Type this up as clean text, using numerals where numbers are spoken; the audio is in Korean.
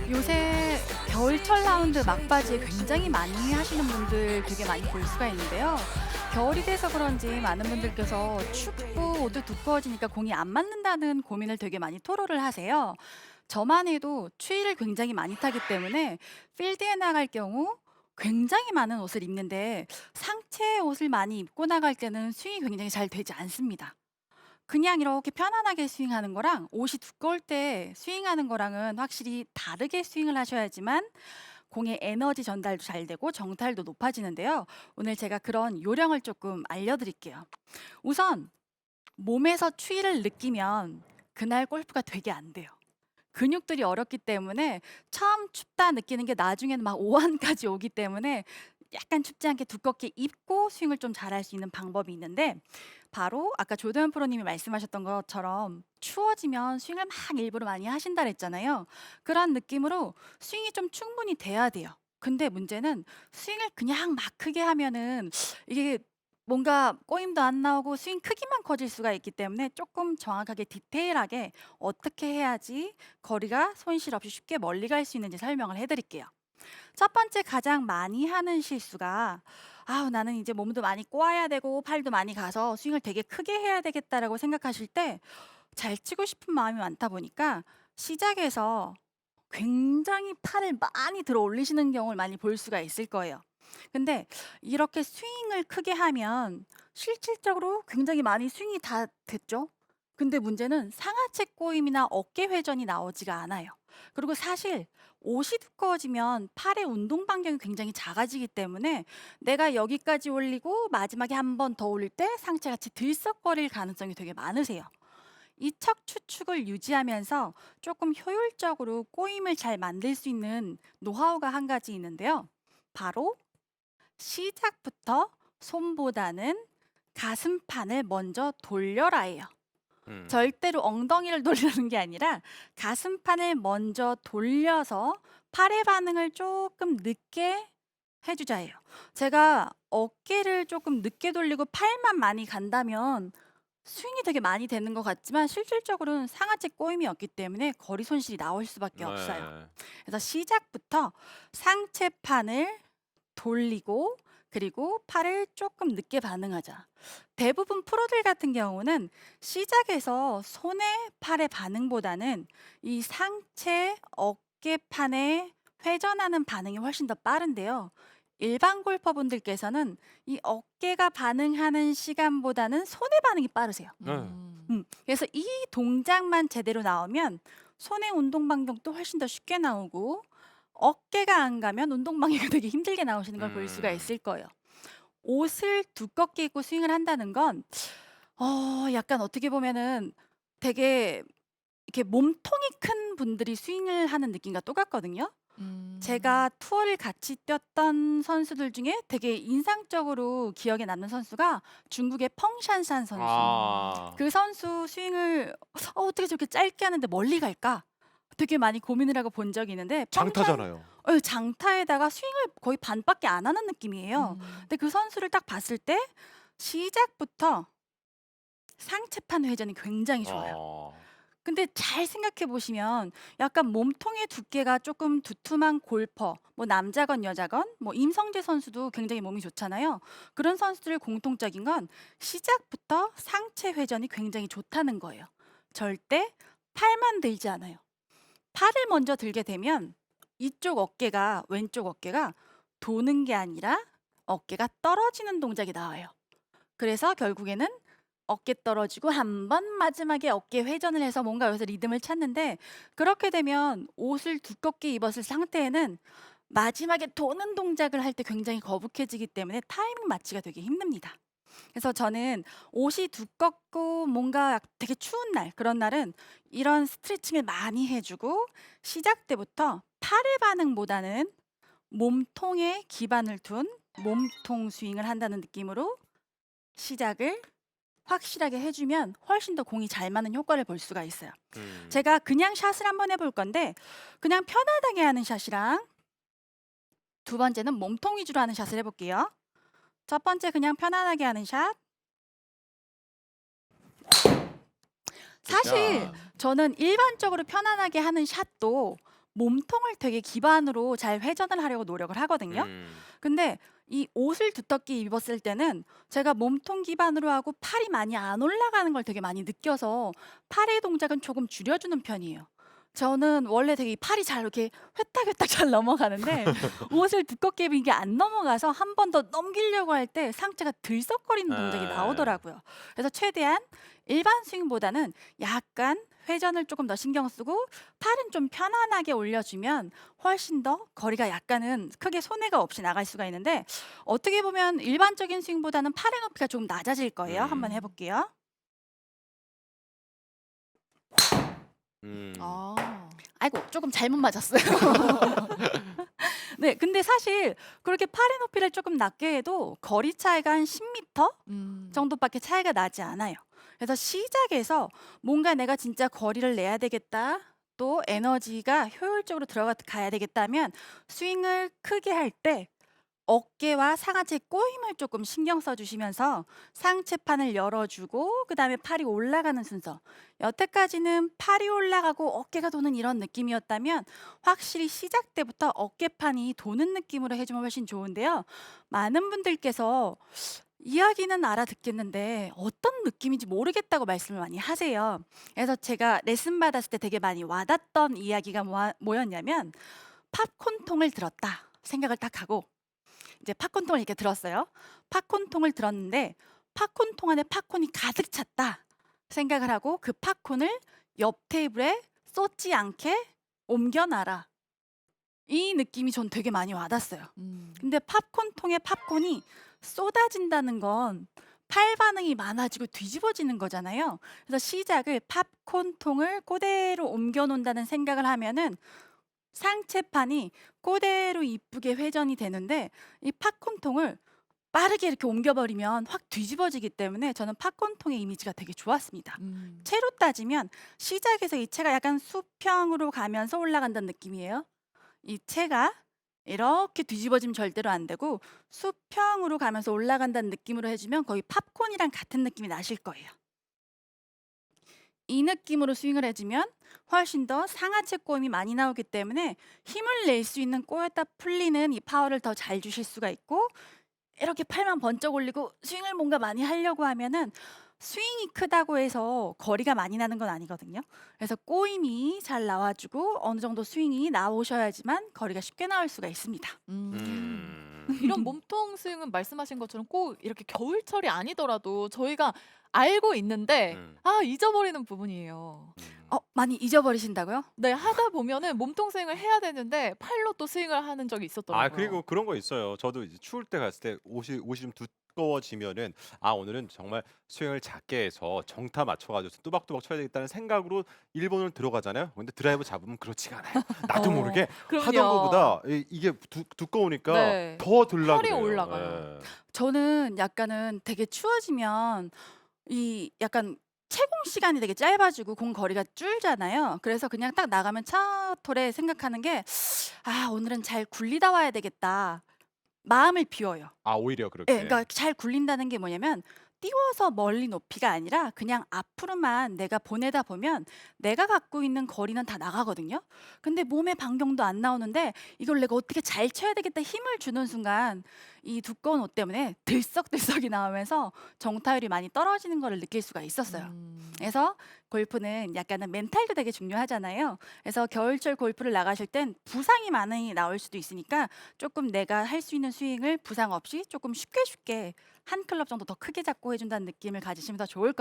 요새 겨울철 라운드 막바지에 굉장히 많이 하시는 분들 되게 많이 볼 수가 있는데요. 겨울이 돼서 그런지 많은 분들께서 춥고 옷도 두꺼워지니까 공이 안 맞는다는 고민을 되게 많이 토로를 하세요. 저만 해도 추위를 굉장히 많이 타기 때문에 필드에 나갈 경우 굉장히 많은 옷을 입는데 상체 옷을 많이 입고 나갈 때는 스윙이 굉장히 잘 되지 않습니다. 그냥 이렇게 편안하게 스윙하는 거랑 옷이 두꺼울 때 스윙하는 거랑은 확실히 다르게 스윙을 하셔야지만 공의 에너지 전달도 잘 되고 정타율도 높아지는데요. 오늘 제가 그런 요령을 조금 알려드릴게요. 우선 몸에서 추위를 느끼면 그날 골프가 되게 안 돼요. 근육들이 어렵기 때문에 처음 춥다 느끼는 게 나중에는 막 오한까지 오기 때문에 약간 춥지 않게 두껍게 입고 스윙을 좀 잘할 수 있는 방법이 있는데 바로 아까 조도현 프로님이 말씀하셨던 것처럼 추워지면 스윙을 막 일부러 많이 하신다 그랬잖아요. 그런 느낌으로 스윙이 좀 충분히 돼야 돼요. 근데 문제는 스윙을 그냥 막 크게 하면은 이게 뭔가 꼬임도 안 나오고 스윙 크기만 커질 수가 있기 때문에 조금 정확하게 디테일하게 어떻게 해야지 거리가 손실 없이 쉽게 멀리 갈 수 있는지 설명을 해 드릴게요. 첫 번째 가장 많이 하는 실수가 '아우 나는 이제 몸도 많이 꼬아야 되고 팔도 많이 가서 스윙을 되게 크게 해야 되겠다.'라고 생각하실 때 잘 치고 싶은 마음이 많다 보니까 시작에서 굉장히 팔을 많이 들어 올리시는 경우를 많이 볼 수가 있을 거예요. 근데 이렇게 스윙을 크게 하면 실질적으로 굉장히 많이 스윙이 다 됐죠. 근데 문제는 상하체 꼬임이나 어깨 회전이 나오지가 않아요. 그리고 사실 옷이 두꺼워지면 팔의 운동 반경이 굉장히 작아지기 때문에 내가 여기까지 올리고 마지막에 한 번 더 올릴 때 상체가 같이 들썩거릴 가능성이 되게 많으세요. 이 척 추축을 유지하면서 조금 효율적으로 꼬임을 잘 만들 수 있는 노하우가 한 가지 있는데요. 바로 시작부터 손보다는 가슴판을 먼저 돌려라예요. 음. 절대로 엉덩이를 돌리는 게 아니라 가슴판을 먼저 돌려서 팔의 반응을 조금 늦게 해주자예요. 제가 어깨를 조금 늦게 돌리고 팔만 많이 간다면 스윙이 되게 많이 되는 것 같지만 실질적으로는 상하체 꼬임이었기 때문에 거리 손실이 나올 수밖에 없어요. 네. 그래서 시작부터 상체판을 돌리고 그리고 팔을 조금 늦게 반응하자. 대부분 프로들 같은 경우는 시작에서 손의 팔의 반응보다는 이 상체 어깨판의 회전하는 반응이 훨씬 더 빠른데요. 일반 골퍼분들께서는 이 어깨가 반응하는 시간보다는 손의 반응이 빠르세요. 네. 그래서 이 동작만 제대로 나오면 손의 운동 반경도 훨씬 더 쉽게 나오고 어깨가 안 가면 운동 방해가 되게 힘들게 나오시는 걸 볼 수가 음. 있을 거예요. 옷을 두껍게 입고 스윙을 한다는 건 약간 어떻게 보면은 되게 이렇게 몸통이 큰 분들이 스윙을 하는 느낌과 똑같거든요. 음. 제가 투어를 같이 뛰었던 선수들 중에 되게 인상적으로 기억에 남는 선수가 중국의 펑샨산 선수. 아. 그 선수 스윙을 '어떻게 저렇게 짧게 하는데 멀리 갈까?' 되게 많이 고민을 하고 본 적이 있는데 장타잖아요. 장타에다가 스윙을 거의 반밖에 안 하는 느낌이에요. 음. 근데 그 선수를 딱 봤을 때 시작부터 상체판 회전이 굉장히 좋아요. 어. 근데 잘 생각해 보시면 약간 몸통의 두께가 조금 두툼한 골퍼, 뭐 남자건 여자건 뭐 임성재 선수도 굉장히 몸이 좋잖아요. 그런 선수들의 공통적인 건 시작부터 상체 회전이 굉장히 좋다는 거예요. 절대 팔만 들지 않아요. 팔을 먼저 들게 되면 이쪽 어깨가 왼쪽 어깨가 도는 게 아니라 어깨가 떨어지는 동작이 나와요. 그래서 결국에는 어깨 떨어지고 한 번 마지막에 어깨 회전을 해서 뭔가 여기서 리듬을 찾는데 그렇게 되면 옷을 두껍게 입었을 상태에는 마지막에 도는 동작을 할 때 굉장히 거북해지기 때문에 타이밍 맞추기가 되게 힘듭니다. 그래서 저는 옷이 두껍고 뭔가 되게 추운 날 그런 날은 이런 스트레칭을 많이 해 주고 시작 때부터 팔의 반응보다는 몸통에 기반을 둔 몸통 스윙을 한다는 느낌으로 시작을 확실하게 해 주면 훨씬 더 공이 잘 맞는 효과를 볼 수가 있어요. 음. 제가 그냥 샷을 한번 해볼 건데 그냥 편안하게 하는 샷이랑 두 번째는 몸통 위주로 하는 샷을 해 볼게요. 첫 번째 그냥 편안하게 하는 샷. 사실 굿샷. 음. 저는 일반적으로 편안하게 하는 샷도 몸통을 되게 기반으로 잘 회전을 하려고 노력을 하거든요. 음. 근데 이 옷을 두텁게 입었을 때는 제가 몸통 기반으로 하고 팔이 많이 안 올라가는 걸 되게 많이 느껴서 팔의 동작은 조금 줄여주는 편이에요. 저는 원래 되게 이 팔이 잘 이렇게 회딱회딱 잘 넘어가는데 옷을 두껍게 입은 게 안 넘어가서 한 번 더 넘기려고 할 때 상체가 들썩거리는 동작이 아. 나오더라고요. 그래서 최대한 일반 스윙보다는 약간 회전을 조금 더 신경 쓰고 팔은 좀 편안하게 올려주면 훨씬 더 거리가 약간은 크게 손해가 없이 나갈 수가 있는데 어떻게 보면 일반적인 스윙보다는 팔의 높이가 좀 낮아질 거예요. 한번 해 음. 볼게요. 음. 아. 아이고 조금 잘못 맞았어요. 네. 근데 사실 그렇게 팔의 높이를 조금 낮게 해도 거리 차이가 한 10 미터 음. 정도밖에 차이가 나지 않아요. 그래서 시작에서 뭔가 '내가 진짜 거리를 내야 되겠다. 또 에너지가 효율적으로 들어가 가야 되겠다.'면 스윙을 크게 할 때 어깨와 상하체 꼬임을 조금 신경 써 주시면서 상체판을 열어 주고 그다음에 팔이 올라가는 순서. 여태까지는 팔이 올라가고 어깨가 도는 이런 느낌이었다면 확실히 시작 때부터 어깨판이 도는 느낌으로 해 주면 훨씬 좋은데요. 많은 분들께서 이야기는 알아듣겠는데 어떤 느낌인지 모르겠다고 말씀을 많이 하세요. 그래서 제가 레슨 받았을 때 되게 많이 와닿던 이야기가 뭐였냐면 팝콘통을 들었다 생각을 딱 하고 이제 팝콘통을 이렇게 들었어요. 팝콘통을 들었는데 팝콘통 안에 팝콘이 가득 찼다 생각을 하고 그 팝콘을 옆 테이블에 쏟지 않게 옮겨 놔라. 이 느낌이 전 되게 많이 와닿았어요. 음. 근데 팝콘통에 팝콘이 쏟아진다는 건 팔 반응이 많아지고 뒤집어지는 거잖아요. 그래서 시작을 팝콘통을 그대로 옮겨 놓는다는 생각을 하면은 상체판이 그대로 이쁘게 회전이 되는데 이 팝콘통을 빠르게 이렇게 옮겨 버리면 확 뒤집어지기 때문에 저는 팝콘통의 이미지가 되게 좋았습니다. 음. 채로 따지면 시작에서 이 채가 약간 수평으로 가면서 올라간다는 느낌이에요. 이 채가 이렇게 뒤집어지면 절대로 안 되고 수평으로 가면서 올라간다는 느낌으로 해 주면 거의 팝콘이랑 같은 느낌이 나실 거예요. 이 느낌으로 스윙을 해 주면 훨씬 더 상하체 꼬임이 많이 나오기 때문에 힘을 낼 수 있는 꼬였다 풀리는 이 파워를 더 잘 주실 수가 있고 이렇게 팔만 번쩍 올리고 스윙을 뭔가 많이 하려고 하면은 스윙이 크다고 해서 거리가 많이 나는 건 아니거든요. 그래서 꼬임이 잘 나와 주고 어느 정도 스윙이 나오셔야지만 거리가 쉽게 나올 수가 있습니다. 음. 음. 이런 몸통 스윙은 말씀하신 것처럼 꼭 이렇게 겨울철이 아니더라도 저희가 알고 있는데 음. 잊어버리는 부분이에요. 음. 많이 잊어버리신다고요? 네. 하다 보면은 몸통 스윙을 해야 되는데 팔로 또 스윙을 하는 적이 아 그리고 있었더라고요. 그런 거 있어요. 저도 이제 추울 때 갔을 때 옷이 좀 두꺼워지면은 '아 오늘은 정말 스윙을 작게 해서 정타 맞춰 가지고 또박또박 쳐야 되겠다.'는 생각으로 일본을 들어가잖아요. 근데 드라이버 잡으면 그렇지가 않아요. 나도 어. 모르게 하던 그럼요. 거보다 이게 두꺼우니까 네. 더 들라 팔이 그래요. 올라가요. 예. 저는 약간은 되게 추워지면 이 약간 채공 시간이 되게 짧아지고 공 거리가 줄잖아요. 그래서 그냥 딱 나가면 차 톨에 생각하는 게 '아 오늘은 잘 굴리다 와야 되겠다.' 마음을 비워요. 아 오히려 예. 그렇게. 그러니까 잘 굴린다는 게 뭐냐면 띄워서 멀리 높이가 아니라 그냥 앞으로만 내가 보내다 보면 내가 갖고 있는 거리는 다 나가거든요. 근데 몸에 반경도 안 나오는데 '이걸 내가 어떻게 잘 쳐야 되겠다.' 힘을 주는 순간 이 두꺼운 옷 때문에 들썩들썩이 나오면서 정타율이 많이 떨어지는 거를 느낄 수가 있었어요. 음. 그래서 골프는 약간은 멘탈도 되게 중요하잖아요. 그래서 겨울철 골프를 나가실 땐 부상이 많이 나올 수도 있으니까 조금 내가 할 수 있는 스윙을 부상 없이 조금 쉽게 한 클럽 정도 더 크게 잡고 해 준다는 느낌을 가지시면 더 좋을 것